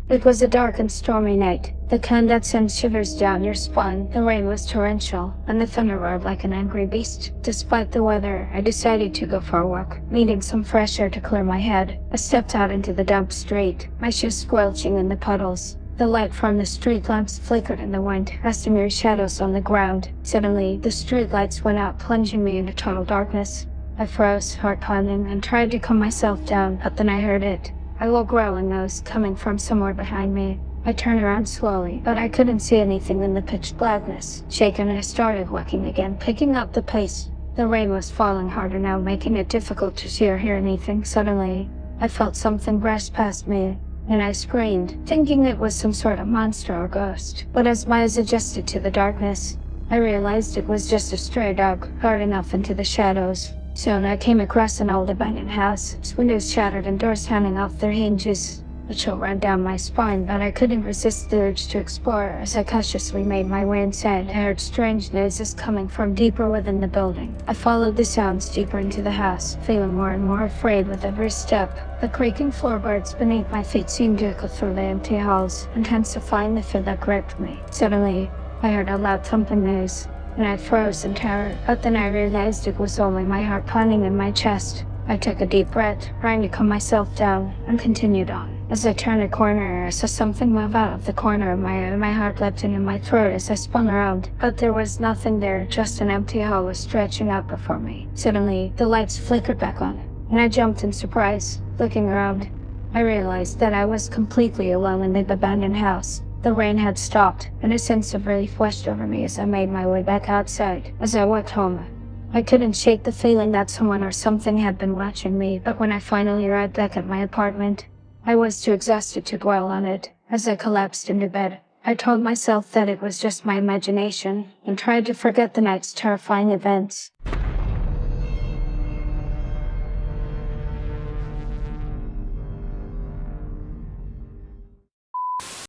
It was a dark and stormy night, the kind that sends shivers down your spine. The rain was torrential, and the thunder roared like an angry beast. Despite the weather, I decided to go for a walk, needing some fresh air to clear my head. I stepped out into the damp street, my shoes squelching in the puddles. The light from the street lamps flickered in the wind, casting mere shadows on the ground. Suddenly, the street lights went out, plunging me into total darkness. I froze, heart pounding, and tried to calm myself down, but then I heard it. A low growling noise coming from somewhere behind me. I turned around slowly, but I couldn't see anything in the pitch blackness. Shaken, I started walking again, picking up the pace. The rain was falling harder now, making it difficult to see or hear anything. Suddenly, I felt something brush past me, and I screamed, thinking it was some sort of monster or ghost. But as my eyes adjusted to the darkness, I realized it was just a stray dog, darting off into the shadows. Soon I came across an old abandoned house, its windows shattered and doors hanging off their hinges. A chill ran down my spine, but I couldn't resist the urge to explore. As I cautiously made my way inside, I heard strange noises coming from deeper within the building. I followed the sounds deeper into the house, feeling more and more afraid with every step. The creaking floorboards beneath my feet seemed to echo through the empty halls, intensifying the fear that gripped me. Suddenly, I heard a loud thumping noise, and I froze in terror, but then I realized it was only my heart pounding in my chest. I took a deep breath, trying to calm myself down, and continued on. As I turned a corner, I saw something move out of the corner of my eye. My heart leapt into my throat as I spun around, but there was nothing there, just an empty hole stretching out before me. Suddenly, the lights flickered back on, and I jumped in surprise. Looking around, I realized that I was completely alone in the abandoned house. The rain had stopped, and a sense of relief washed over me as I made my way back outside. As I walked home, I couldn't shake the feeling that someone or something had been watching me, but when I finally arrived back at my apartment, I was too exhausted to dwell on it. As I collapsed into bed, I told myself that it was just my imagination, and tried to forget the night's terrifying events.